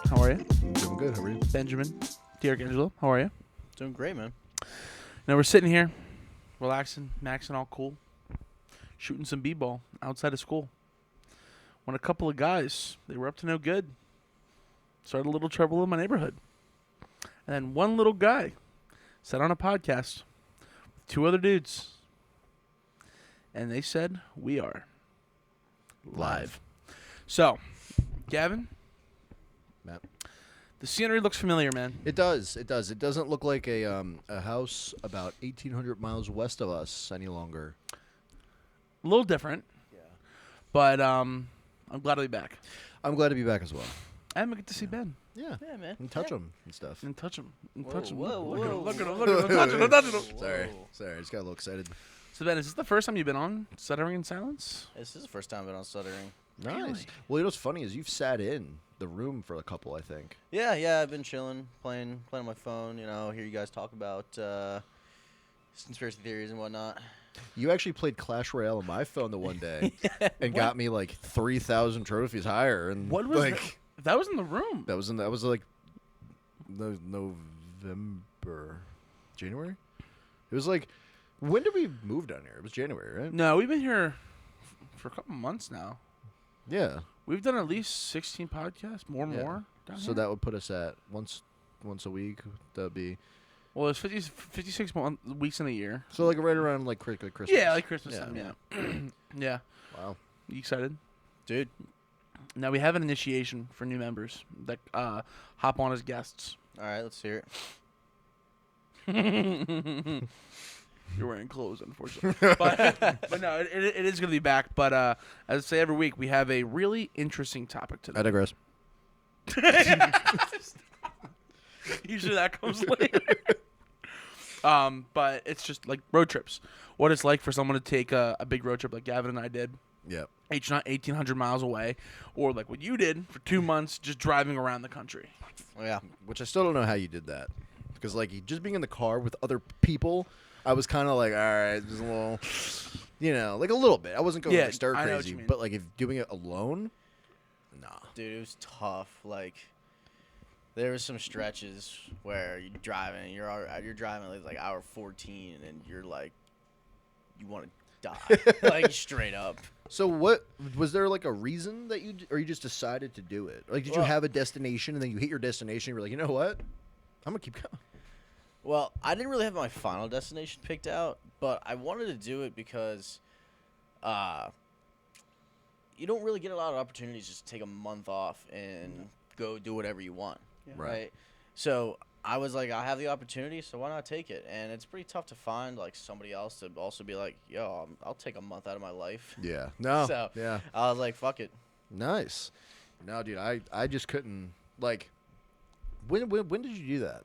How are you? Doing good. How are you? Benjamin, Arcangelo, how are you? Doing great, man. Now we're sitting here, relaxing, maxing all cool, shooting some b-ball outside of school. When a couple of guys, they were up to no good, started a little trouble in my neighborhood. And then one little guy sat on a podcast with two other dudes, and they said, we are live. So, Gavin, Matt. the scenery looks familiar, man. It does. It does. It doesn't look like a house about 1,800 miles west of us any longer. A little different, Yeah. but I'm glad to be back. I'm glad to be back as well. And we get to see Ben. Yeah. Yeah, man. And touch him and stuff. And touch him. And Whoa, touch him. whoa, Look at him. whoa. Look at him. Look at him. Touch him. Touch him. Sorry. Whoa. Sorry. I just got a little excited. So, Ben, is this the first time you've been on Stuttering in Silence? This is the first time I've been on Stuttering. Nice. Really? Well, you know what's funny is you've sat in the room for a couple, I think. Yeah, I've been chilling, playing on my phone. Hear you guys talk about conspiracy theories and whatnot. You actually played Clash Royale on my phone the one day and got me like 3,000 trophies higher. And What was like that? Was in the room. that was like November, January. It was like, when did we move down here? It was January, right? No, we've been here for a couple months now. Yeah. We've done at least 16 podcasts, more down So here. that would put us at once a week. That'd be Well, it's 56 weeks in a year. so like right around like Christmas. Yeah, like Christmas Yeah. time, yeah. Yeah. Wow. You excited? Dude, Now, we have an initiation for new members that hop on as guests. all right, let's hear it. You're wearing clothes, unfortunately. but no, it is going to be back. But as I say every week, we have a really interesting topic I today. digress. Usually that comes later. But it's just like road trips. What it's like for someone to take a big road trip like Gavin and I did. Yep. 1,800 miles away. Or like what you did for 2 months just driving around the country. Oh, yeah. Which I still don't know how you did that, because like just being in the car with other people, I was kind of like, all right, just a little, like a little bit. I wasn't going Yeah, like stir I know what crazy, you mean. but like if doing it alone, nah. Dude, it was tough. Like, there was some stretches where you're driving, you're driving like hour 14, and you're like, you want to die, like straight up. So what was there like a reason that or you just decided to do it? Like, did you Well- have a destination and then you hit your destination? You were like, you know what, I'm gonna keep going. Well, I didn't really have my final destination picked out, but I wanted to do it because you don't really get a lot of opportunities just to take a month off and go do whatever you want, right? So I was like, I have the opportunity, so why not take it? And it's pretty tough to find like somebody else to also be like, yo, I'll take a month out of my life. Yeah. No. So yeah. I was like, fuck it. Nice. No, dude, I just couldn't like. When did you do that?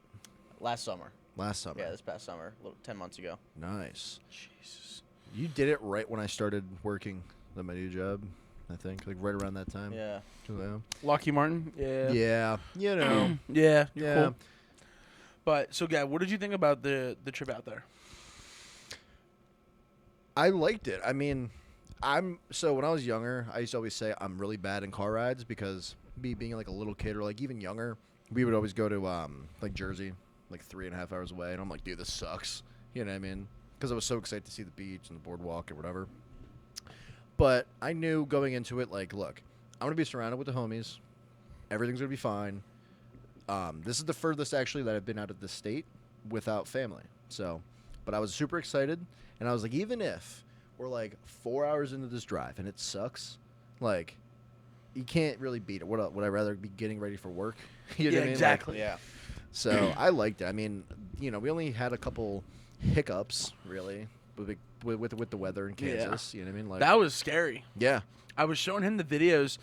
Last summer. Last summer. Yeah, this past summer, 10 months ago. Nice. Jesus. You did it right when I started working at my new job, I think, like right around that time. Yeah. Yeah. Lockheed Martin? Yeah. Yeah. You know. Yeah. You're Yeah. cool. But, so, Gav, what did you think about the trip out there? I liked it. I mean, so when I was younger, I used to always say I'm really bad in car rides because me being like a little kid or like even younger, we would always go to like Jersey, like 3.5 hours away, and I'm like, dude, this sucks. You know what I mean? Because I was so excited to see the beach and the boardwalk or whatever. But I knew going into it, like, look, I'm gonna be surrounded with the homies. Everything's gonna be fine. This is the furthest actually that I've been out of the state without family. So, but I was super excited, and I was like, even if we're like 4 hours into this drive and it sucks, like, you can't really beat it. Would I rather be getting ready for work? You know Yeah, what I mean? exactly. Yeah. So I liked it. I mean, we only had a couple hiccups really with the weather in Kansas. You know what I mean? Like That was scary. yeah, I was showing him the videos,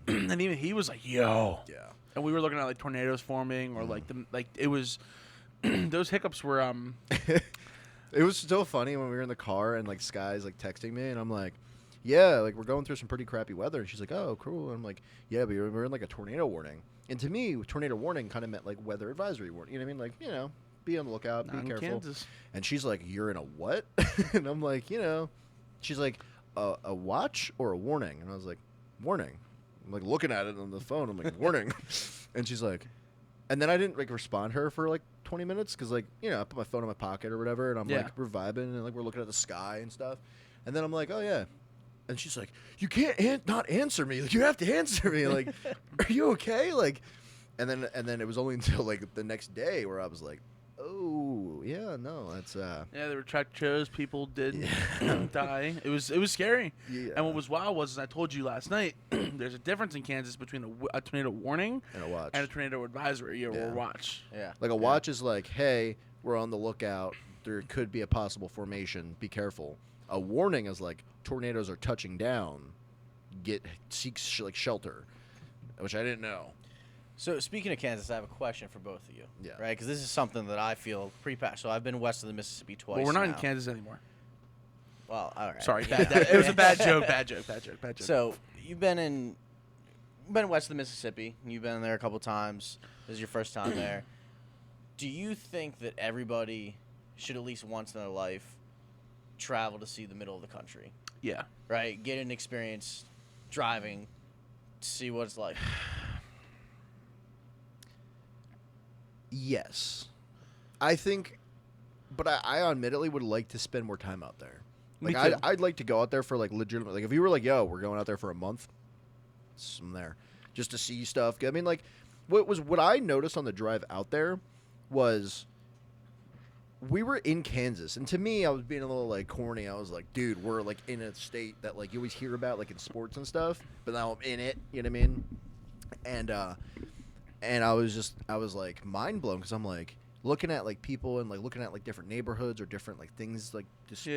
and even he was like, yo. yeah. And we were looking at, like, tornadoes forming or, it was those hiccups were, It was so funny when we were in the car and like Sky's like texting me and I'm like, yeah, like we're going through some pretty crappy weather, and she's like, oh, cool. And I'm like, yeah, but we're in like a tornado warning. And to me, tornado warning kind of meant like weather advisory warning. You know what I mean? Like, be on the lookout, not be in careful. Kansas. And she's like, you're in a what? And I'm like, she's like, a watch or a warning? And I was like, warning. I'm like looking at it on the phone. I'm like, warning. And she's like, and then I didn't like respond to her for like 20 minutes because like I put my phone in my pocket or whatever, and I'm like we're vibing and like we're looking at the sky and stuff, and then I'm like, oh yeah, and she's like, you can't not answer me, like you have to answer me, like are you okay, like, and then it was only until like the next day where I was like, oh yeah, no, that's yeah, there were tractor trailers, people did die. It was scary. Yeah. And what was wild was, as I told you last night, there's a difference in Kansas between a tornado warning and a watch and a tornado advisory or a watch. Yeah. Like a watch is like, hey, we're on the lookout, there could be a possible formation, be careful. A warning is like, tornadoes are touching down, seek shelter, which I didn't know. So speaking of Kansas, I have a question for both of you. Yeah. Right, because this is something that I feel pretty passionate. So I've been west of the Mississippi twice. Well, we're not in now. Kansas anymore. Well, all right. Sorry, it was a bad joke. Bad joke. So you've been west of the Mississippi. You've been there a couple times. This is your first time there. Do you think that everybody should at least once in their life travel to see the middle of the country? Yeah. Right. Get an experience driving, see what it's like. Yes. I think, but I admittedly would like to spend more time out there. Me Like too. I'd like to go out there for like legitimate. Like if you were like, yo, we're going out there for a month, I'm there just to see stuff. I mean, like what I noticed on the drive out there was we were in Kansas, and to me, I was being a little like corny. I was like, dude, we're like in a state that like you always hear about like in sports and stuff, but now I'm in it. You know what I mean? And I was like mind blown because I'm like looking at like people and like looking at like different neighborhoods or different like things like just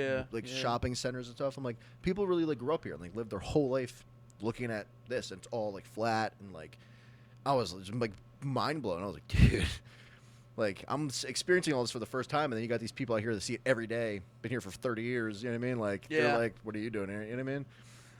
shopping centers and stuff. I'm like, people really like grew up here and like lived their whole life looking at this, and it's all like flat, and like I was just like mind blown. I was like, dude, like I'm experiencing all this for the first time, and then you got these people out here that see it every day, been here for 30 years. You know what I mean? Like they're like, what are you doing here? You know what I mean?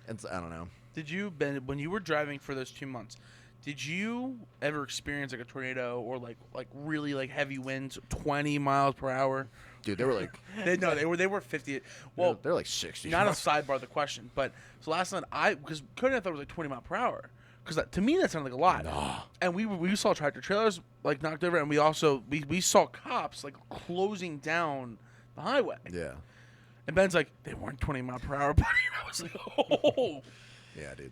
And I don't know. Did you, Ben, when you were driving for those 2 months, did you ever experience like a tornado or like really like heavy winds, 20 miles per hour? Dude, they were like they were 50. Well, they're like 60. Not a sidebar of the question, but so last night because Cody and I thought it was like 20 mile per hour, because to me that sounded like a lot. Nah. And we saw tractor trailers like knocked over, and we also we saw cops like closing down the highway. Yeah. And Ben's like, they weren't 20 mile per hour, buddy. I was like, oh. Yeah, dude.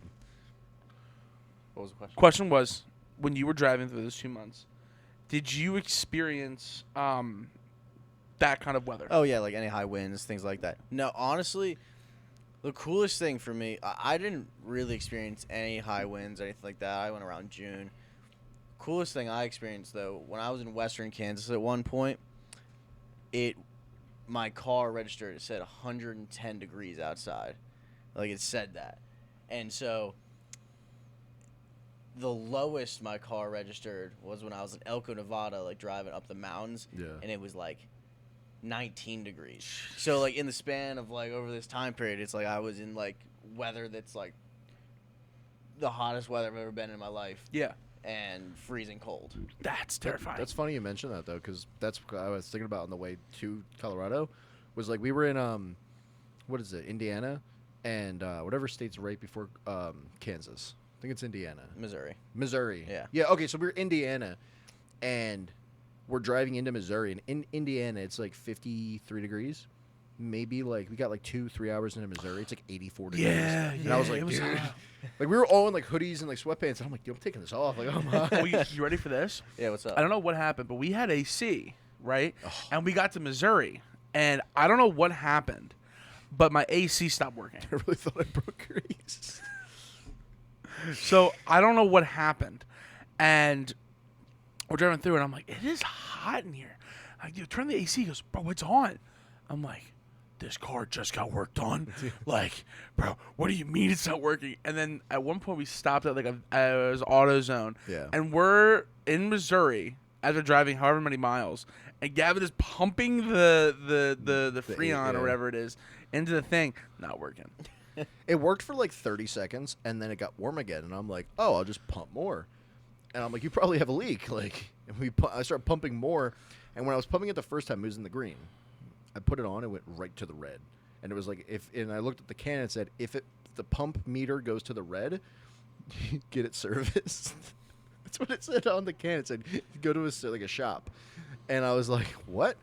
What was the question? Question was, when you were driving through those 2 months, did you experience that kind of weather? Oh, yeah, like any high winds, things like that. No, honestly, the coolest thing for me, I didn't really experience any high winds or anything like that. I went around June. Coolest thing I experienced, though, when I was in western Kansas at one point, my car registered, it said 110 degrees outside. Like, it said that. And so the lowest my car registered was when I was in Elko, Nevada, like driving up the mountains. Yeah. And it was like 19 degrees. So like in the span of like over this time period, it's like I was in like weather that's like the hottest weather I've ever been in my life. Yeah. And freezing cold. That's terrifying. That's funny you mentioned that though, because that's what I was thinking about on the way to Colorado. Was like we were in what is it, Indiana, and whatever state's right before Kansas. I think it's Indiana. Missouri. Yeah. Yeah. Okay, so we're Indiana, and we're driving into Missouri, and in Indiana it's like 53 degrees. Maybe like we got like 2-3 hours into Missouri, it's like 84 degrees. Yeah. And I was like, dude, like we were all in like hoodies and like sweatpants, and I'm like, dude, I'm taking this off. Like, oh my. Well, you ready for this? Yeah, what's up? I don't know what happened, but we had AC, right? Oh. And we got to Missouri, and I don't know what happened, but my AC stopped working. I really thought I broke your AC. So I don't know what happened, and we're driving through, and I'm like, it is hot in here. I turn the AC. He goes, bro, it's on. I'm like, this car just got worked on. Like, bro, what do you mean it's not working? And then at one point we stopped at like it was AutoZone. Yeah. And we're in Missouri as we're driving however many miles, and Gavin is pumping the Freon or whatever it is into the thing, not working. It worked for like 30 seconds, and then it got warm again, and I'm like, oh, I'll just pump more. And I'm like, you probably have a leak. Like, and I started pumping more, and when I was pumping it the first time, it was in the green. I put it on, it went right to the red. And it was like, and I looked at the can and it said, if the pump meter goes to the red, get it serviced. That's what it said on the can. It said, go to a shop. And I was like, what?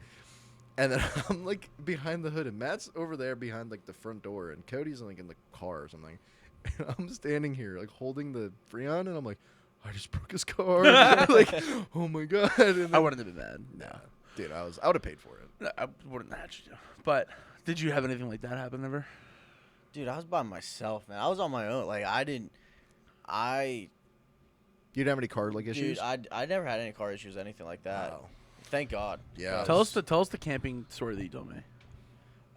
And then I'm like behind the hood, and Matt's over there behind like the front door, and Cody's like in the car or something. And I'm standing here like holding the Freon, and I'm like, I just broke his car. Like, oh my God. And then, I wouldn't have been mad. nah, dude, I would have paid for it. No, I wouldn't have had you. But did you have anything like that happen ever? Dude, I was by myself, man. I was on my own. Like, You didn't have any car like issues? Dude, I never had any car issues, anything like that. Wow. Thank God. Yeah. Tell us the camping story that you told me.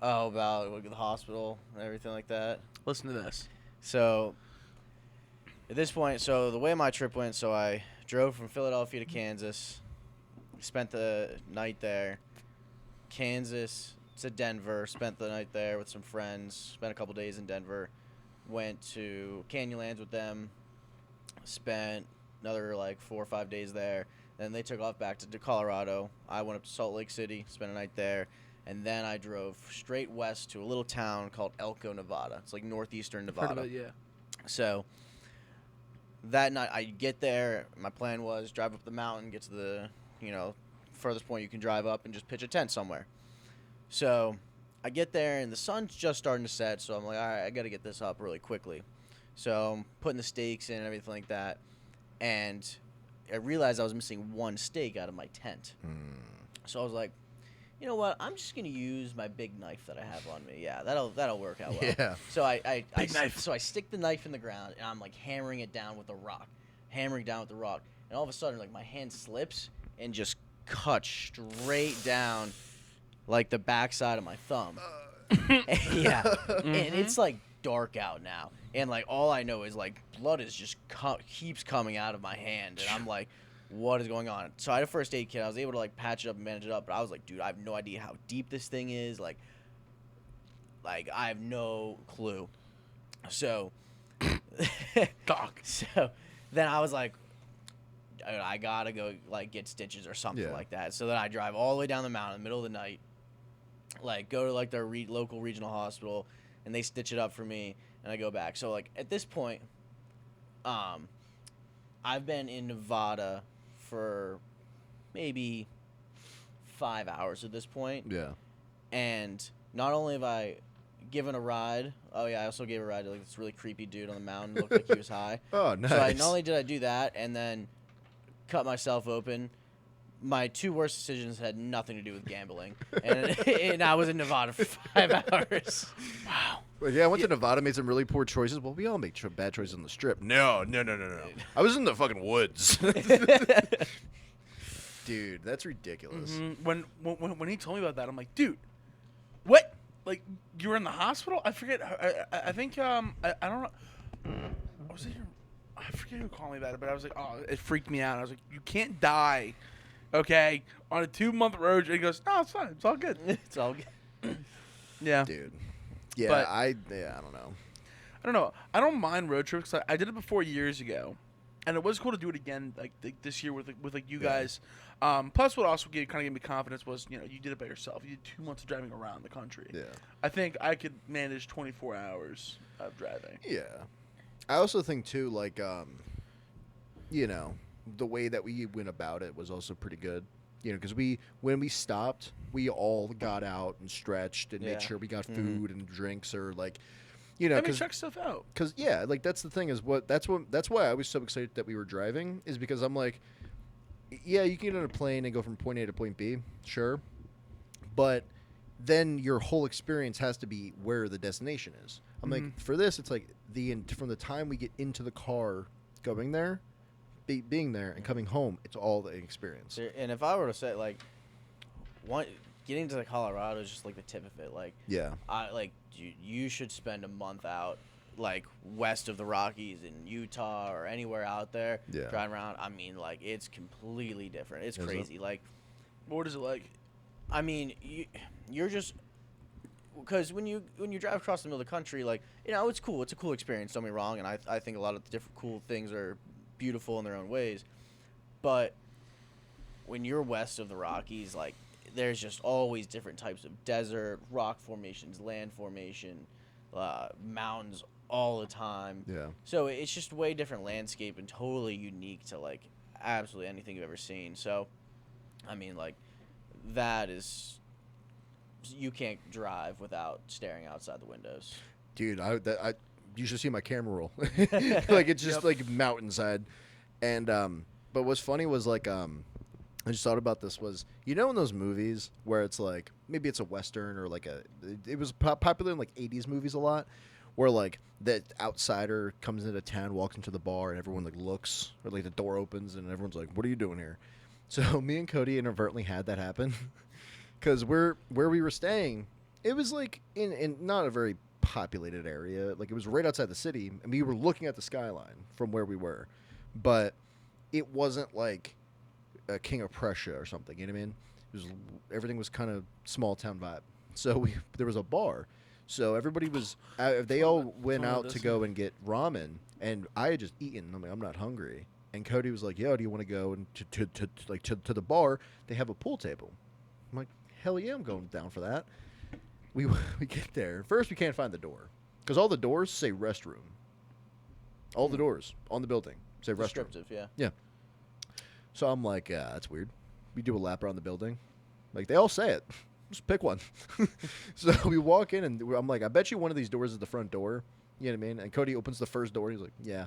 Oh, about like, the hospital and everything like that. Listen to this. So, at this point, so the way my trip went, so I drove from Philadelphia to Kansas, spent the night there, Kansas to Denver, spent the night there with some friends, spent a couple days in Denver, went to Canyonlands with them, spent another like 4 or 5 days there. Then they took off back to Colorado. I went up to Salt Lake City, spent a night there, and then I drove straight west to a little town called Elko, Nevada. It's like northeastern Nevada. Heard of it, yeah. So that night I get there. My plan was drive up the mountain, get to the furthest point you can drive up, and just pitch a tent somewhere. So I get there and the sun's just starting to set. So I'm like, all right, I got to get this up really quickly. So I'm putting the stakes in and everything like that, and I realized I was missing one stake out of my tent. So I was like, you know what? I'm just gonna use my big knife that I have on me. Yeah, that'll work out well. Yeah. So I knife. So I stick the knife in the ground and I'm like hammering it down with a rock, and all of a sudden like my hand slips and just cuts straight down, like the backside of my thumb. Yeah, and it's like dark out now, and like all I know is like blood is just keeps coming out of my hand, and I'm like, what is going on? So I had a first aid kit. I was able to like patch it up and manage it up, but I was like, dude, I have no idea how deep this thing is. Like I have no clue. So Doc. So then I was like, I gotta go like get stitches or something like that. So then I drive all the way down the mountain in the middle of the night, like go to like their local regional hospital, and they stitch it up for me, and I go back. So like at this point, I've been in Nevada for maybe 5 hours at this point. Yeah. And not only have I given a ride, I also gave a ride to like this really creepy dude on the mountain. Looked like he was high. Oh, nice. So not only did I do that and then cut myself open, my two worst decisions had nothing to do with gambling. And I was in Nevada for 5 hours. Wow. Well, yeah, I went to Nevada, made some really poor choices. Well, we all make bad choices on the strip. No. I was in the fucking woods. Dude, that's ridiculous. Mm-hmm. When he told me about that, I'm like, dude, what? Like, you were in the hospital? I forget. I think I don't know. Was it? I forget who called me about it, but I was like, oh, it freaked me out. I was like, you can't die, okay, on a 2-month road trip. He goes, no, it's fine. It's all good. It's all good. Yeah. Dude. Yeah, But- I don't know. I don't know. I don't mind road trips. I did it before years ago, and it was cool to do it again like this year with you guys. Plus, what also kind of gave me confidence was you did it by yourself. You did 2 months of driving around the country. Yeah. I think I could manage 24 hours of driving. Yeah. I also think too, like, the way that we went about it was also pretty good. Because when we stopped, we all got out and stretched and made sure we got food and drinks or like, check stuff out. Because like that's the thing is that's why I was so excited that we were driving is because I'm like, yeah, you can get on a plane and go from point A to point B, sure, but then your whole experience has to be where the destination is. I'm like, for this, it's like from the time we get into the car, going there, being there, and coming home, it's all the experience. And if I were to say like, getting to Colorado is just like the tip of it. Like, Yeah. You should spend a month out, like west of the Rockies in Utah or anywhere out there, driving around. I mean, like it's completely different. It's crazy. Like, What is it like? I mean, you're just because when you drive across the middle of the country, like it's cool. It's a cool experience. Don't get me wrong, and I think a lot of the different cool things are beautiful in their own ways, but when you're west of the Rockies, like there's just always different types of desert, rock formations, land formation, mountains all the time. Yeah. So it's just way different landscape and totally unique to like absolutely anything you've ever seen. So, I mean, like, that is, you can't drive without staring outside the windows. Dude, you should see my camera roll. Like it's just like mountainside, and but what's funny was like I just thought about this was in those movies where it's like maybe it's a western or like it was popular in like 80s movies a lot, where like the outsider comes into town, walks into the bar, and everyone like looks, or like the door opens and everyone's like, "What are you doing here?" So me and Cody inadvertently had that happen, because where we were staying, it was like in not a very populated area. Like it was right outside the city, and we were looking at the skyline from where we were, but it wasn't like a King of Prussia or something. You know what I mean? Everything was kind of small town vibe. So there was a bar, so everybody was they all went out to go and get ramen, and I had just eaten. I'm like, I'm not hungry. And Cody was like, "Yo, do you want to go and to the bar? They have a pool table." I'm like, "Hell yeah, I'm going down for that." We get there. First, we can't find the door because all the doors say restroom. All the doors on the building say restroom. Descriptive, yeah. Yeah. So I'm like, that's weird. We do a lap around the building. Like, they all say it. Just pick one. So we walk in, and I'm like, I bet you one of these doors is the front door. You know what I mean? And Cody opens the first door. He's like, yeah.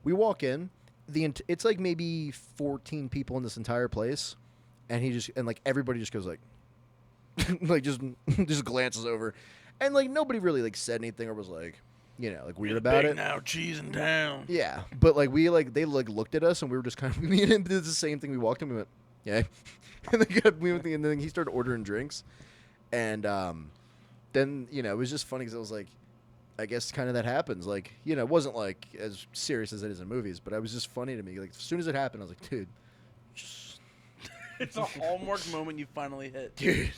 We walk in. It's like maybe 14 people in this entire place. And like everybody just goes like, like just glances over. And like nobody really like said anything or was like, like weird about it. Now cheese in town. Yeah, but like they looked at us and we were just kind of me and him did the same thing. We walked in, we went, yeah, and then he started ordering drinks, and then it was just funny because I was like, I guess kind of that happens. Like it wasn't like as serious as it is in movies, but it was just funny to me. Like as soon as it happened, I was like, dude, just it's a hallmark moment you finally hit, dude.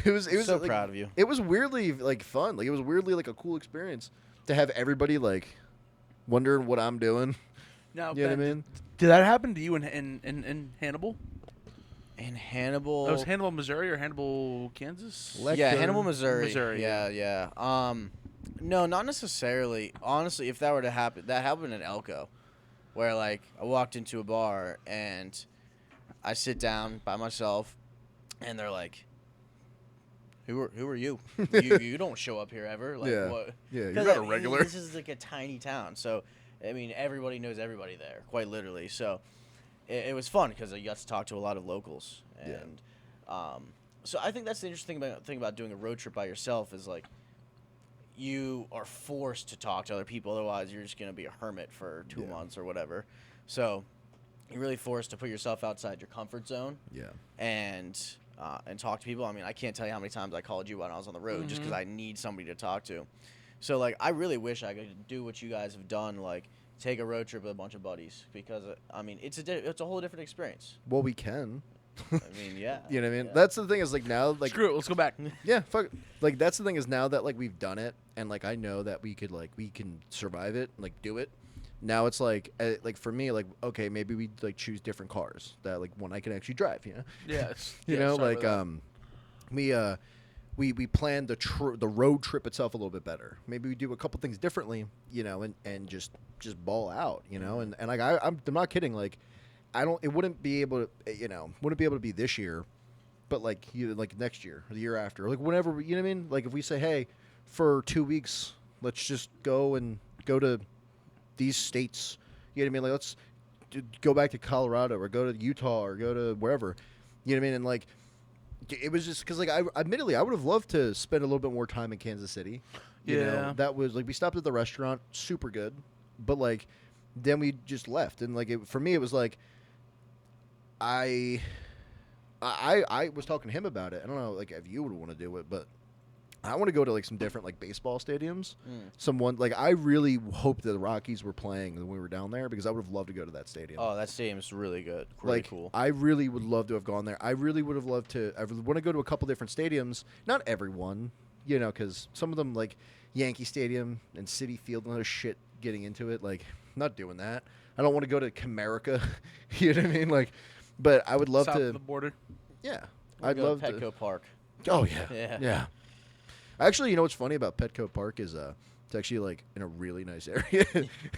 It was so like, proud of you. It was weirdly like fun. Like it was weirdly like a cool experience to have everybody like wondering what I'm doing. Now, you know Ben, what I mean? Did that happen to you in Hannibal? In Hannibal. That was Hannibal, Missouri, or Hannibal, Kansas? Yeah, Hannibal, Missouri. Missouri. Yeah. No, not necessarily. Honestly, if that were to happen, that happened in Elko, where like I walked into a bar and I sit down by myself, and they're like, Who are you? you don't show up here ever. Like, yeah. What? Yeah, you're not a regular. This is like a tiny town, so I mean everybody knows everybody there, quite literally. So it was fun because you got to talk to a lot of locals, and so I think that's the interesting thing about doing a road trip by yourself is like you are forced to talk to other people, otherwise you're just gonna be a hermit for 2 months or whatever. So you're really forced to put yourself outside your comfort zone. Yeah. And talk to people. I mean, I can't tell you how many times I called you when I was on the road just because I need somebody to talk to. So, like, I really wish I could do what you guys have done, like, take a road trip with a bunch of buddies because, I mean, it's a whole different experience. Well, we can. I mean, yeah. You know what I mean? Yeah. That's the thing is, like, now, like... Screw it, let's go back. Yeah, fuck it. Like, that's the thing is now that, like, we've done it and, like, I know that we can survive it, like, do it. Now it's like for me, like, okay, maybe we like choose different cars that like one I can actually drive, Yes. you know, like we planned the road trip itself a little bit better. Maybe we do a couple things differently, and just ball out, and like I'm not kidding. Like it wouldn't be able to be this year, but like like next year or the year after, like whenever, you know what I mean? Like if we say, hey, for 2 weeks, let's just go to these states, you know what I mean? Like, let's go back to Colorado or go to Utah or go to wherever, you know what I mean? And like, it was just because like admittedly I would have loved to spend a little bit more time in Kansas City. You know, that was like we stopped at the restaurant, super good, but like then we just left, and like for me it was like I was talking to him about it. I don't know like if you would want to do it, but I want to go to like some different like baseball stadiums. Someone like I really hope that the Rockies were playing when we were down there because I would have loved to go to that stadium. Oh, that stadium's really good. Really cool. I really would love to have gone there. I really would have loved to. I want to go to a couple different stadiums. Not everyone, because some of them like Yankee Stadium and Citi Field and other shit. Getting into it, like I'm not doing that. I don't want to go to Comerica. You know what I mean? Like, but I would love South to. of the border. Yeah, I'd love to Petco to. Park. Oh yeah. Actually, what's funny about Petco Park is it's actually like in a really nice area.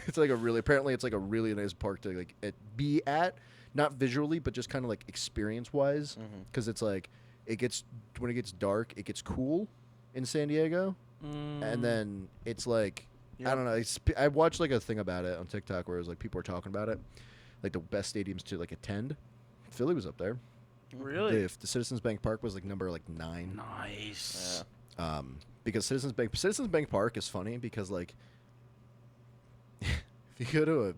It's like apparently it's like a really nice park to like be at. not visually, but just kind of like experience wise, because it's like when it gets dark, it gets cool in San Diego, and then it's like I don't know. I watched like a thing about it on TikTok where it was like people were talking about it, like the best stadiums to like attend. Philly was up there. Really? The Citizens Bank Park was like number 9. Nice. Yeah. Because Citizens Bank Park is funny because like if you go to a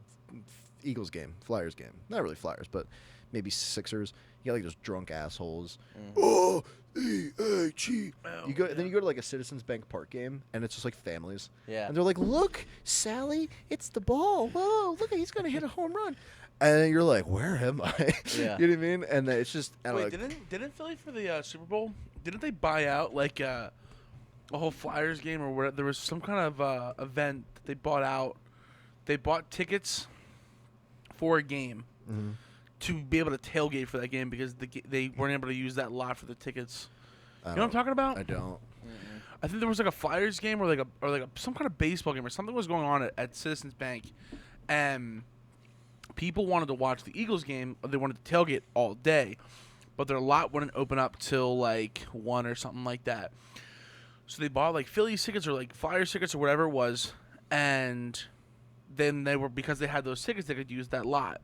Eagles game, Flyers game, not really Flyers, but maybe Sixers, you got like those drunk assholes. Oh, E-A-G. You go, then you go to like a Citizens Bank Park game, and it's just like families. Yeah. And they're like, "Look, Sally, it's the ball. Whoa, look, he's gonna hit a home run." And you're like, "Where am I?" Yeah. You know what I mean? And it's just Wait, didn't Philly for the Super Bowl? Didn't they buy out like a whole Flyers game or where there was some kind of event that they bought out? They bought tickets for a game to be able to tailgate for that game because they weren't able to use that lot for the tickets. You know what I'm talking about? I don't. I think there was like a Flyers game or some kind of baseball game or something was going on at Citizens Bank, and people wanted to watch the Eagles game. Or they wanted to tailgate all day, but their lot wouldn't open up till like 1 or something like that. So they bought like Phillies tickets or like Flyers tickets or whatever it was, and then because they had those tickets, they could use that lot,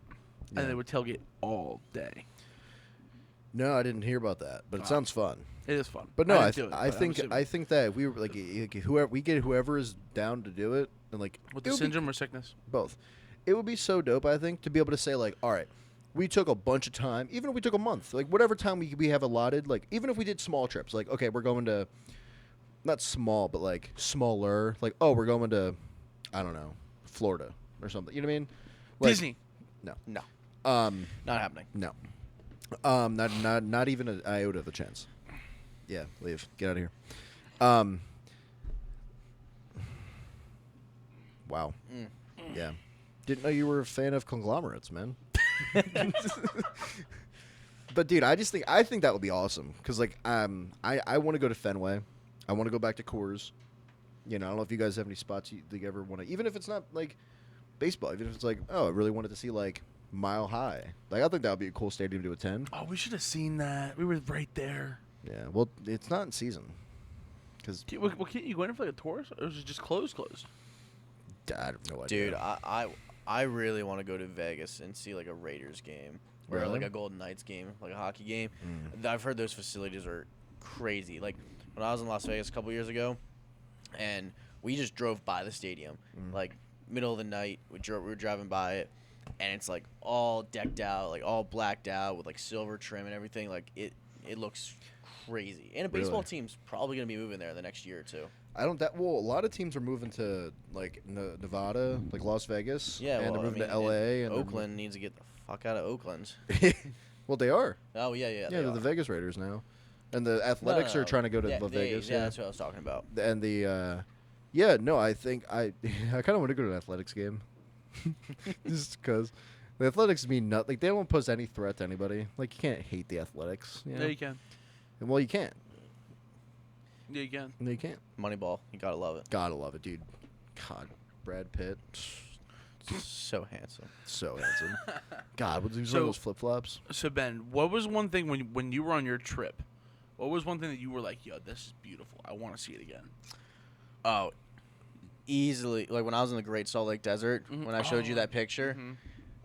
and they would tailgate all day. No, I didn't hear about that, but it sounds fun. It is fun. But no, I think that we were like whoever is down to do it and like with the syndrome or sickness, both. It would be so dope, I think, to be able to say like, all right, we took a bunch of time, even if we took a month, like whatever time we have allotted, like even if we did small trips, like okay, we're going to not small, but like smaller, like oh, we're going to I don't know, Florida or something. You know what I mean? Like, Disney. No. Not happening. No. Not even an iota of a chance. Yeah, leave. Get out of here. Wow. Yeah. Didn't know you were a fan of conglomerates, man. But dude, I think that would be awesome because like I want to go to Fenway. I want to go back to Coors. You know, I don't know if you guys have any spots you ever want to, even if it's not like baseball, even if it's like, oh, I really wanted to see like Mile High. Like I think that would be a cool stadium to attend. Oh, we should have seen that. We were right there. Yeah, well, it's not in season. Cause Can't you go in for like a tour, or is it just closed? I have no idea. Dude, I really want to go to Vegas and see like a Raiders game or Really? like a Golden Knights game, like a hockey game. I've heard those facilities are crazy. Like when I was in Las Vegas a couple years ago, and we just drove by the stadium, like middle of the night. We were driving by it, and it's like all decked out, like all blacked out with like silver trim and everything. Like it looks crazy. And a baseball team's probably gonna be moving there the next year or two. Well, a lot of teams are moving to like Nevada, like Las Vegas. Yeah, and they're moving to LA and Oakland needs to get the fuck out of Oakland. Well, they are. Oh yeah. Yeah, they're the Vegas Raiders now, and the Athletics are trying to go to Vegas. Yeah, that's what I was talking about. And I think I kind of want to go to an Athletics game, just because the Athletics mean nothing. Like they don't pose any threat to anybody. Like you can't hate the Athletics. You know? Yeah, you can. Well, you can't. Yeah, you can. No, you can't. Moneyball, you gotta love it. Gotta love it, dude. God, Brad Pitt, So handsome. so handsome. God, was he So- wearing those flip flops? So Ben, what was one thing when you were on your trip? What was one thing that you were like, "Yo, this is beautiful. I want to see it again." Oh, easily. Like when I was in the Great Salt Lake Desert, when I showed you that picture.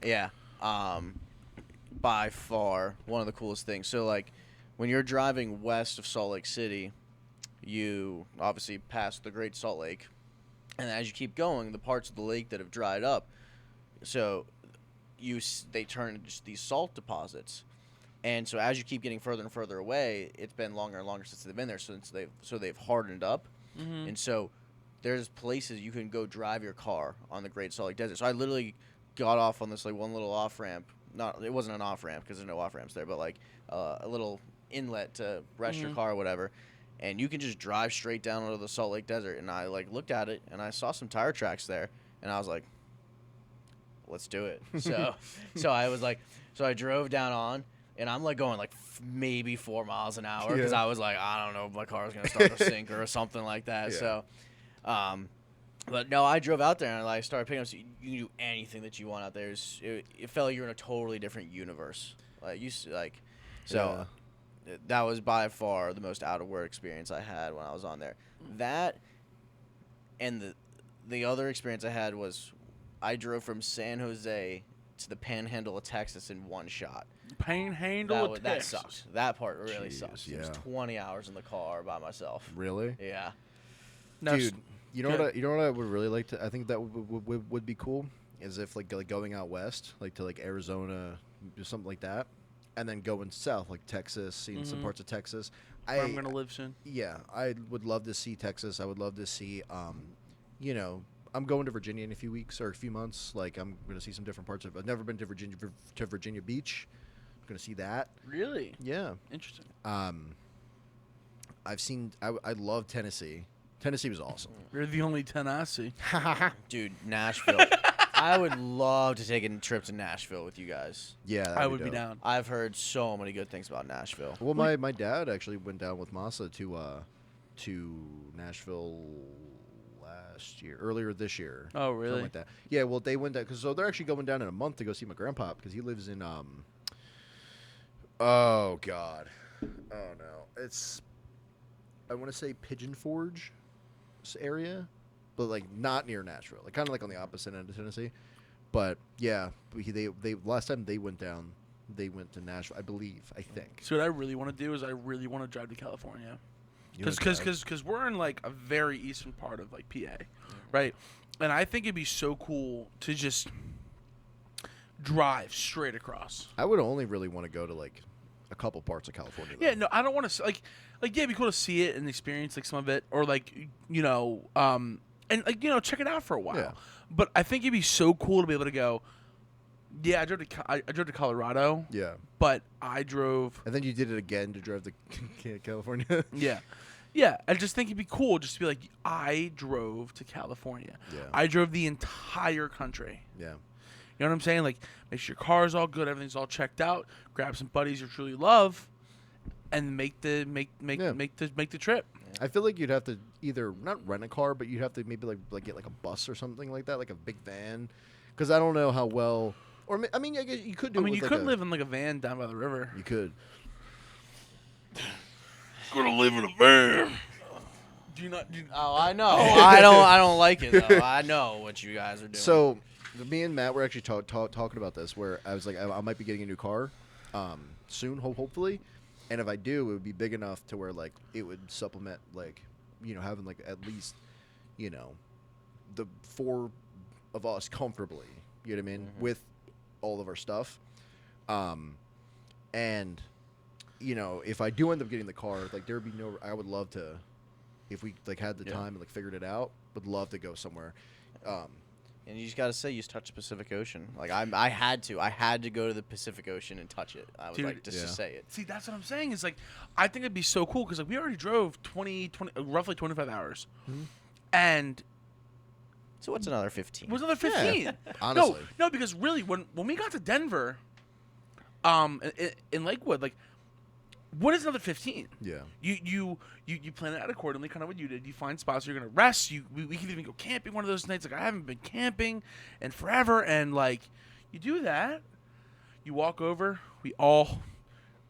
Yeah. By far one of the coolest things. So like when you're driving west of Salt Lake City, you obviously pass the Great Salt Lake, and as you keep going, the parts of the lake that have dried up, so they turn into just these salt deposits. And so as you keep getting further and further away, it's been longer and longer since they've been there, so they've hardened up. And so there's places you can go drive your car on the Great Salt Lake Desert. So I literally got off on this like one little off ramp. It wasn't an off ramp because there's no off ramps there, but like a little inlet to rest your car or whatever. And you can just drive straight down into the Salt Lake Desert. And I like looked at it and I saw some tire tracks there, and I was like, let's do it. So I drove down on. And I'm like going like maybe 4 miles an hour because I was like, I don't know if my car's gonna start to sink or something like that. Yeah. So, But no, I drove out there and like started picking up. So you can do anything that you want out there. It felt like you're in a totally different universe. Like so that was by far the most out of world experience I had when I was on there. That and the other experience I had was I drove from San Jose to the Panhandle of Texas in one shot. Panhandle of Texas. That sucked. That part really sucks. Yeah. It was 20 hours in the car by myself. Really? Yeah. No, Dude, you know what I would really like to. I think that would be cool. Is if like going out west, like to like Arizona, do something like that, and then going south, like Texas, seeing some parts of Texas. I'm gonna live soon. Yeah, I would love to see Texas. I would love to see, you know, I'm going to Virginia in a few weeks or a few months. Like I'm gonna see some different parts of. I've never been to Virginia Beach. I'm gonna see that. Really? Yeah. Interesting. I've seen. I love Tennessee. Tennessee was awesome. You're the only 10 I see. Dude, Nashville. I would love to take a trip to Nashville with you guys. Yeah, I would be down. I've heard so many good things about Nashville. Well, my dad actually went down with Masa to Nashville earlier this year. Oh, really? Something like that. Yeah, well, they went down so they're actually going down in a month to go see my grandpa because he lives in oh God, oh no, it's I want to say Pigeon Forge area, but like not near Nashville, like kind of like on the opposite end of Tennessee. But yeah, they last time they went down, they went to Nashville, I think. So what I really want to do is I really want to drive to California, because we're in like a very eastern part of like PA, right? And I think it'd be so cool to just drive straight across. I would only really want to go to like a couple parts of California. Though. Yeah, no, I don't want to like yeah, it'd be cool to see it and experience like some of it, or like and like check it out for a while. Yeah. But I think it'd be so cool to be able to go. Yeah, I drove to Colorado. Yeah. But I drove. And then you did it again to drive to California. Yeah. Yeah, I just think it'd be cool just to be like, I drove to California. Yeah. I drove the entire country. Yeah. You know what I'm saying? Like, make sure your car's all good, everything's all checked out. Grab some buddies you truly love, and make the trip. I feel like you'd have to either not rent a car, but you'd have to maybe like get like a bus or something like that, like a big van, because I don't know how well. Or I mean, I guess you could do. I mean, it you with could like live in like a van down by the river. You could. Gonna live in a van. Do you not? Oh, I know. I don't like it though. I know what you guys are doing. So, me and Matt were actually talking about this. Where I was like, I might be getting a new car, soon, hopefully, and if I do, it would be big enough to where like it would supplement like, having like at least, the 4 of us comfortably. You know what I mean? With all of our stuff, and. If I do end up getting the car, like there would be no. I would love to, if we like had the time and like figured it out. Would love to go somewhere. And you just gotta say you touched the Pacific Ocean. Like I had to go to the Pacific Ocean and touch it. I was Dude, like, just to say it. See, that's what I'm saying. Is like, I think it'd be so cool because like we already drove roughly 25 hours, and. So what's another 15? What's another 15? Yeah, honestly, no, because really, when we got to Denver, in Lakewood, like. What is another 15? Yeah. You plan it out accordingly, kind of what you did. You find spots where you're gonna rest. We could even go camping one of those nights. Like I haven't been camping in forever, and like you do that. You walk over. We all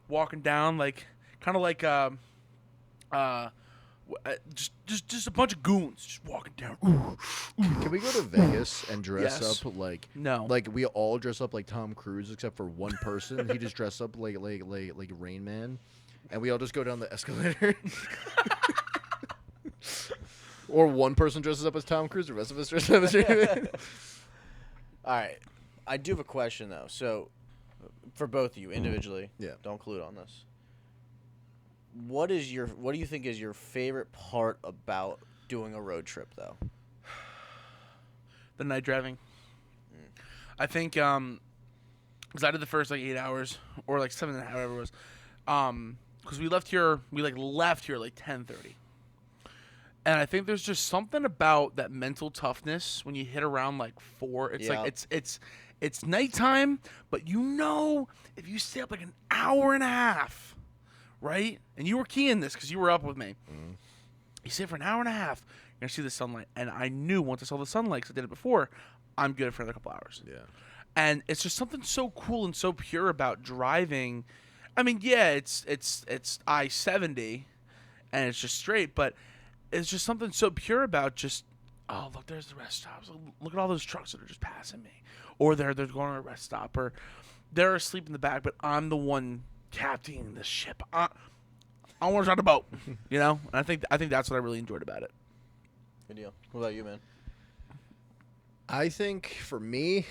walking down like kind of like just a bunch of goons just walking down. Ooh. Can we go to Vegas and dress Yes. up like No. we all dress up like Tom Cruise except for one person. He just dressed up like Rain Man, and we all just go down the escalator. Or one person dresses up as Tom Cruise, the rest of us dress up as Rain Man. All right, I do have a question though. So, for both of you individually, don't collude on this. What do you think is your favorite part about doing a road trip though? The night driving. I think because I did the first like 8 hours or like 7 and a half, whatever it was. Because we left here like 10:30. And I think there's just something about that mental toughness when you hit around like 4. It's like it's nighttime, but if you stay up like an hour and a half, right? And you were keying this because you were up with me. You sit for an hour and a half. You're gonna see the sunlight, and I knew once I saw the sunlight, 'cause I did it before, I'm good for another couple hours. Yeah. And it's just something so cool and so pure about driving. I mean, yeah, it's I-70, and it's just straight, but it's just something so pure about just, oh, look, there's the rest stops. Look at all those trucks that are just passing me, or they're going to a rest stop, or they're asleep in the back, but I'm the one captaining the ship. I want to drive the boat, you know. And I think that's what I really enjoyed about it. Good deal. What about you, man? I think for me,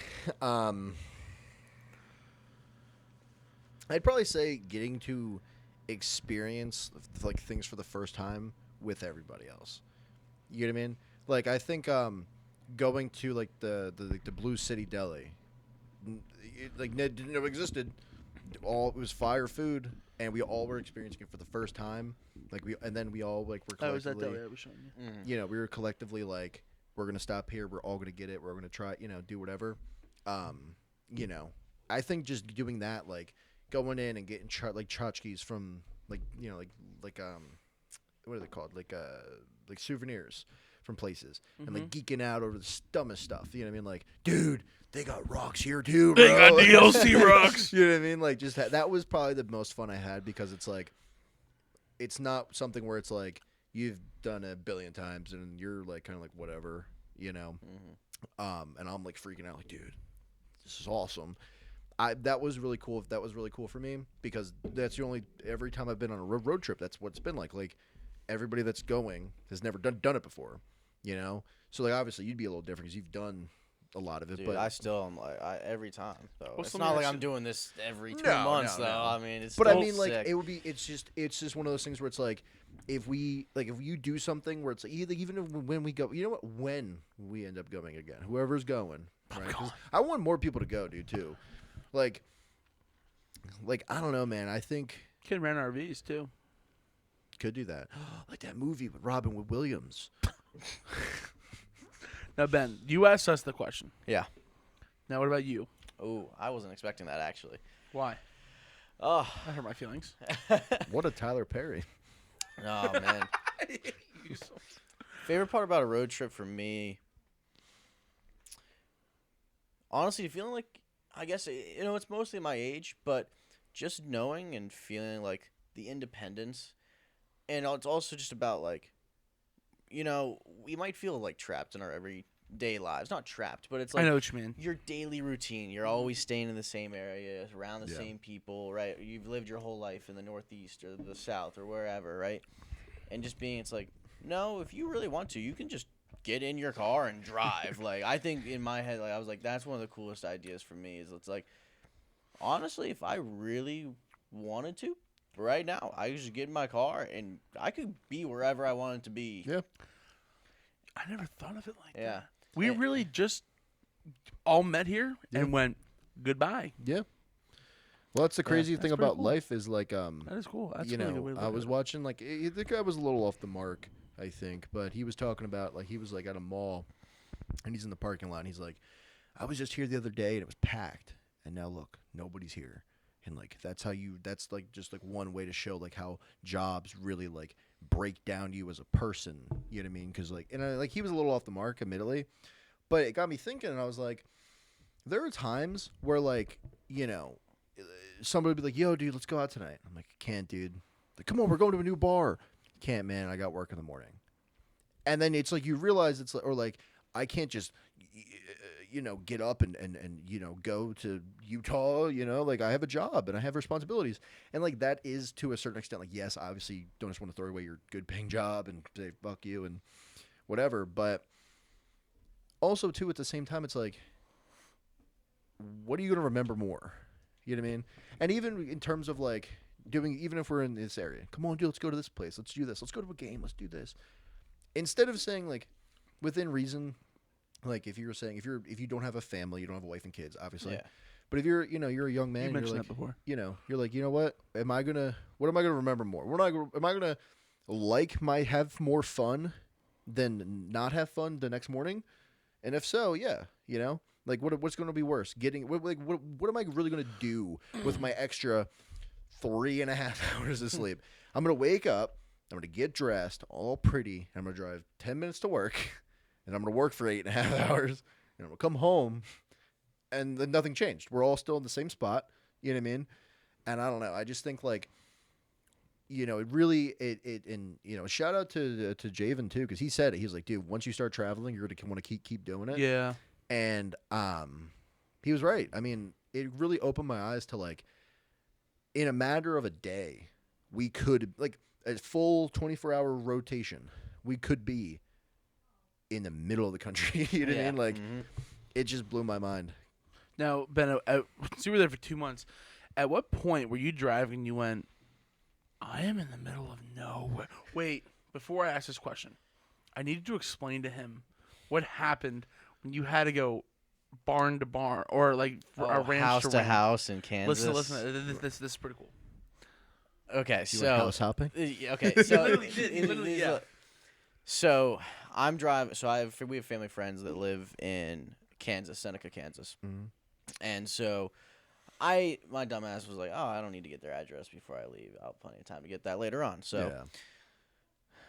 I'd probably say getting to experience like things for the first time with everybody else. You know what I mean? Like I think going to like the Blue City Deli, didn't know existed. It was fire food, and we all were experiencing it for the first time. Then we all like were collectively. That was that deli I was showing you. Mm-hmm. You know, we were collectively like, we're gonna stop here. We're all gonna get it. We're gonna try, do whatever. You know, I think just doing that, like going in and getting tchotchkes from what are they called? Like souvenirs from places, and like geeking out over the dumbest stuff. You know what I mean? Like, dude, they got rocks here too, bro. They got DLC rocks. You know what I mean? Like, just that was probably the most fun I had, because it's like, it's not something where it's like you've done it a billion times and you're like kind of like whatever, you know. Mm-hmm. And I'm like freaking out, like, dude, this is awesome. That was really cool. That was really cool for me, because that's the only, every time I've been on a road trip, that's what it's been like. Like, everybody that's going has never done it before, you know. So like obviously you'd be a little different because you've done a lot of it. Dude, but I still am like every time though. Well, It's let not me like ask I'm you- doing this every 2 No, months no, though. no. I mean, it's But I still mean, like, sick. it would be. It's just one of those things where it's like, if you do something where it's like, even when we go, you know what, when we end up going again, whoever's going, right? 'Cause I want more people to go, dude, too. Like I don't know, man. I think Can rent RVs too. could do that, like that movie with Robin Williams. Now, Ben, you asked us the question. Yeah. Now, what about you? Oh, I wasn't expecting that actually. Why? Oh, That hurt my feelings. What a Tyler Perry. oh man. Favorite part about a road trip for me, honestly, feeling like, I guess, it's mostly my age, but just knowing and feeling like the independence, and it's also just about like, we might feel like trapped in our everyday lives. Not trapped, but it's like I know what you mean. your daily routine. You're always staying in the same area, around the Yeah. same people, right? You've lived your whole life in the Northeast or the South or wherever, right? And just being, it's like, no, if you really want to, you can just get in your car and drive. Like, I think in my head, like, I was like, that's one of the coolest ideas for me. Is it's like, honestly, if I really wanted to, right now, I could just get in my car and I could be wherever I wanted to be. Yeah. I never thought of it like Yeah. that. We And- really just all met here Yeah. and went goodbye. Yeah. Well, that's the crazy that's thing pretty about cool. life is like That is cool. That's you a really good way know, to I look was at it. watching like the guy was a little off the mark, I think, but he was talking about like he was like at a mall, and he's in the parking lot. And he's like, I was just here the other day and it was packed, and now look, nobody's here. And like that's like just like one way to show like how jobs really like break down you as a person. You know what I mean? Because like he was a little off the mark, admittedly, but it got me thinking, and I was like, there are times where like somebody would be like, yo, dude, let's go out tonight. I'm like, I can't, dude. Like, come on, we're going to a new bar. Can't, man. I got work in the morning. And then it's like you realize it's like, or like, I can't just, get up and go to Utah, like I have a job and I have responsibilities. And like that is to a certain extent, like, yes, obviously you don't just want to throw away your good paying job and say, fuck you and whatever. But also too, at the same time, it's like, what are you going to remember more? You know what I mean? And even in terms of like even if we're in this area, come on, dude, let's go to this place. Let's do this. Let's go to a game. Let's do this. Instead of saying like within reason, like if you don't have a family, you don't have a wife and kids, obviously. Yeah. But if you're a young man, You and mentioned you're that like, before. you're like, you know what? What am I gonna remember more? Am I gonna have more fun than not have fun the next morning? And if so, yeah, like what's going to be worse? What am I really going to do with my extra 3.5 hours of sleep? I'm going to wake up. I'm going to get dressed, all pretty, and I'm going to drive 10 minutes to work, and I'm going to work for 8.5 hours, and I'm going to come home, and then nothing changed. We're all still in the same spot. You know what I mean? And I don't know. I just think, like, you know, it really, and, you know, shout out to Javen, too, because he said it. He was like, dude, once you start traveling, you're going to want to keep doing it. Yeah. And he was right. I mean, it really opened my eyes to, like, in a matter of a day, we could, like, a full 24-hour rotation, we could be in the middle of the country. You know what I mean? Like, it just blew my mind. Now, Ben, so you were there for 2 months. At what point were you driving and you went, I am in the middle of nowhere? Wait, before I ask this question, I needed to explain to him what happened when you had to go barn to barn or like a ranch house to ranch. house in Kansas. Listen. This is pretty cool. Okay, You so went house hopping? okay, so Literally, yeah. So I'm driving. So we have family friends that live in Kansas, Seneca, Kansas, and so my dumbass was like, oh, I don't need to get their address before I leave. I'll have plenty of time to get that later on. So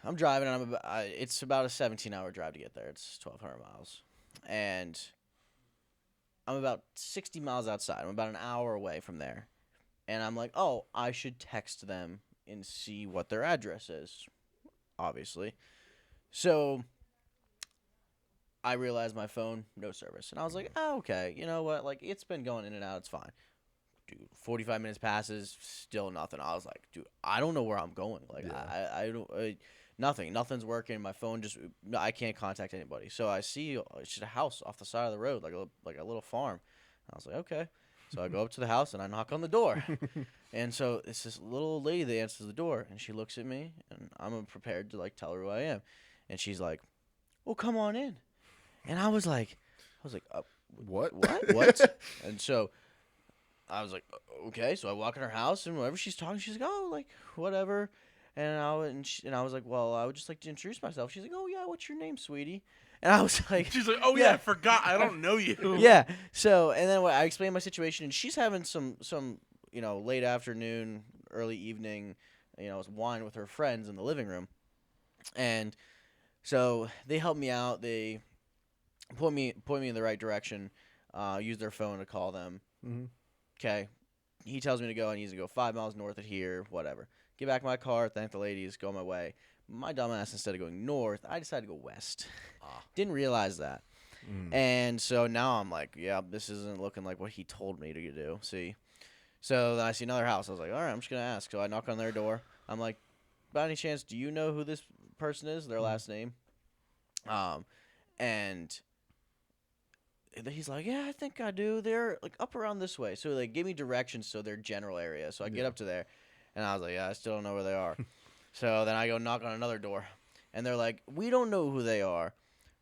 I'm driving, and it's about a 17-hour drive to get there. It's 1,200 miles, and I'm about 60 miles outside. I'm about an hour away from there. And I'm like, oh, I should text them and see what their address is, obviously. So I realized my phone, no service. And I was like, oh, okay, you know what? Like, it's been going in and out. It's fine. Dude, 45 minutes passes, still nothing. I was like, dude, I don't know where I'm going. Like, I don't, nothing's working. My phone I can't contact anybody. So I see it's just a house off the side of the road, like a little farm. I was like, okay. So I go up to the house and I knock on the door. And so it's this little old lady that answers the door, and she looks at me, and I'm prepared to, like, tell her who I am. And she's like, well, come on in. And I was like, what? What? And so I was like, okay. So I walk in her house, and whenever she's talking, she's like, oh, like, whatever. And I was like, well, I would just like to introduce myself. She's like, oh, yeah, what's your name, sweetie? And I was like, she's like, oh, yeah, I forgot. I don't know you. Yeah. So, and then I explained my situation, and she's having some, you know, late afternoon, early evening, you know, wine with her friends in the living room. And so they helped me out. They point me in the right direction, use their phone to call them. Okay. He tells me to go. I need to go 5 miles north of here, whatever. Get back in my car, thank the ladies, go my way. My dumbass, instead of going north, I decided to go west. Didn't realize that. And so now I'm like, yeah, this isn't looking like what he told me to do. See? So then I see another house. I was like, all right, I'm just going to ask. So I knock on their door. I'm like, by any chance, do you know who this person is, their last name? And he's like, yeah, I think I do. They're like up around this way. So they give me directions to their general area. So I get up to there, and I was like, yeah, I still don't know where they are. So then I go knock on another door, and they're like, we don't know who they are,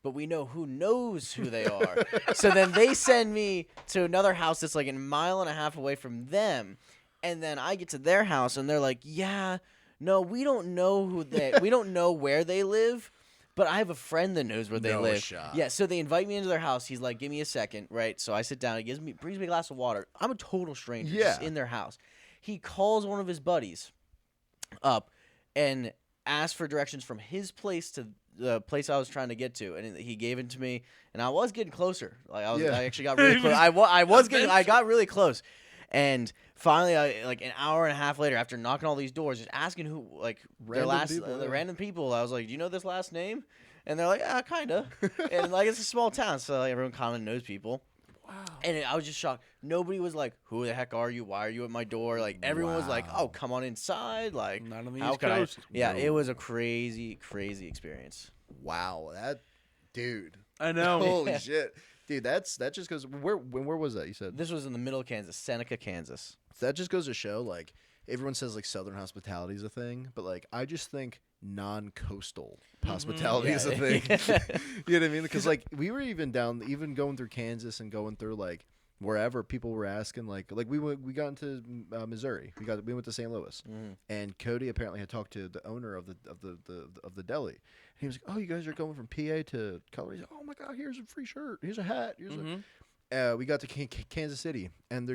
but we know who knows who they are. So then they send me to another house that's like a mile and a half away from them, and then I get to their house, and they're like, yeah, no, we don't know we don't know where they live, but I have a friend that knows where they live. Shot. Yeah, so they invite me into their house. He's like, give me a second, right? So I sit down. He brings me a glass of water. I'm a total stranger just in their house. He calls one of his buddies up and asked for directions from his place to the place I was trying to get to, and he gave it to me, and I was getting closer. Like I actually got really close. I got really close. And finally, like an hour and a half later, after knocking all these doors, just asking who, like, the random people, I was like, do you know this last name? And they're like, yeah, kind of. And, like, it's a small town, so like, everyone kind of knows people. Wow. And I was just shocked. Nobody was like, who the heck are you? Why are you at my door? Like, everyone was like, oh, come on inside. Like, not on the East Coast. Yeah, it was a crazy, crazy experience. Wow. Dude. I know. Holy shit. Dude, that just goes. Where was that? You said this was in the middle of Kansas, Seneca, Kansas. That just goes to show, like, everyone says like Southern hospitality is a thing, but like I just think non-coastal hospitality is a thing. You know what I mean? Because like we were even going through Kansas and going through like wherever people were asking, like we got into Missouri. We went to St. Louis, and Cody apparently had talked to the owner of the deli. He was like, "Oh, you guys are going from PA to Colorado?" He's like, "Oh my God, here's a free shirt. Here's a hat. Here's a." We got to Kansas City, and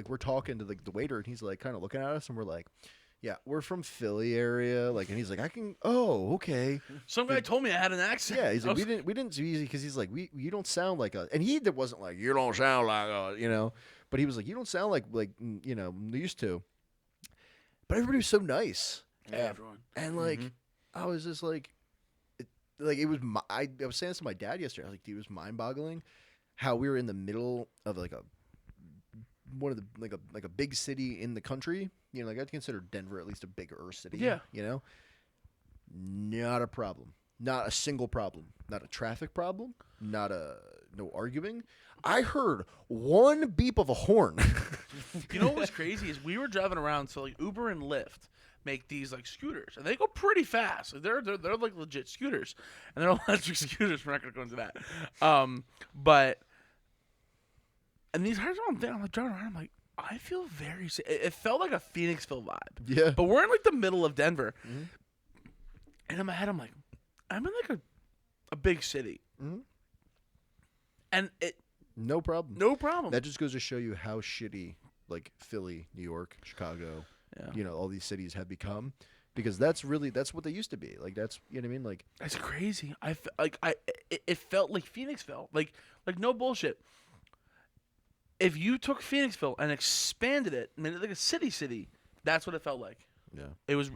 we're talking to the waiter, and he's like kind of looking at us, and we're like, Yeah, we're from Philly area, like, and he's like, I can. Oh, okay. Some guy told me I had an accent. Yeah, he's I like, was- we didn't do easy because he's like, you don't sound like a, and he wasn't like, you don't sound like a, you know, but he was like, you don't sound like you know, used to. But everybody was so nice, Yeah. Everyone. and like, I was just like, it was. I was saying this to my dad yesterday. I was like, dude, it was mind-boggling how we were in the middle of like one of the like a big city in the country. You know, like I'd consider Denver at least a bigger city. Yeah. You know, not a problem. Not a single problem. Not a traffic problem. No arguing. I heard one beep of a horn. You know what was crazy is we were driving around, so like Uber and Lyft make these like scooters, and they go pretty fast. Like, they're like legit scooters, and they're electric scooters. We're not gonna go into that, but and these cars I'm like driving around. I'm like, I feel very. It felt like a Phoenixville vibe. Yeah. But we're in like the middle of Denver, and in my head I'm like, I'm in like a big city, and it No problem. no problem. That just goes to show you how shitty like Philly, New York, Chicago, you know, all these cities have become, because that's what they used to be. Like that's, you know what I mean? Like That's crazy. It felt like Phoenixville. Like no bullshit. If you took Phoenixville and expanded it, made it like a city, that's what it felt like. yeah. It was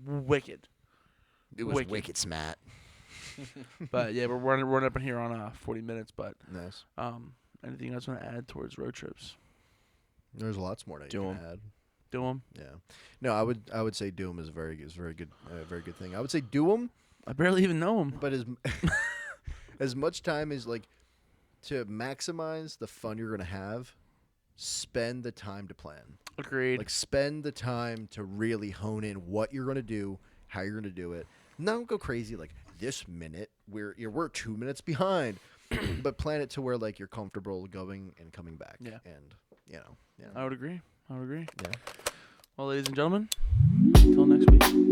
wicked. It was Wicked. wicked smart. But yeah, we're running up in here on 40 minutes. But Nice. anything else want to add towards road trips? There's lots more that you Do can 'em. add. Do them. Yeah. No, I would say do 'em is a very good thing. I would say do 'em, I barely even know them. but as much time as like to maximize the fun you're gonna have, spend the time to plan. Agreed. Like spend the time to really hone in what you're gonna do, how you're gonna do it. Don't go crazy like this minute we're 2 minutes behind, but plan it to where like you're comfortable going and coming back. Yeah. And you know, yeah. I would agree. Yeah. Well, ladies and gentlemen, until next week.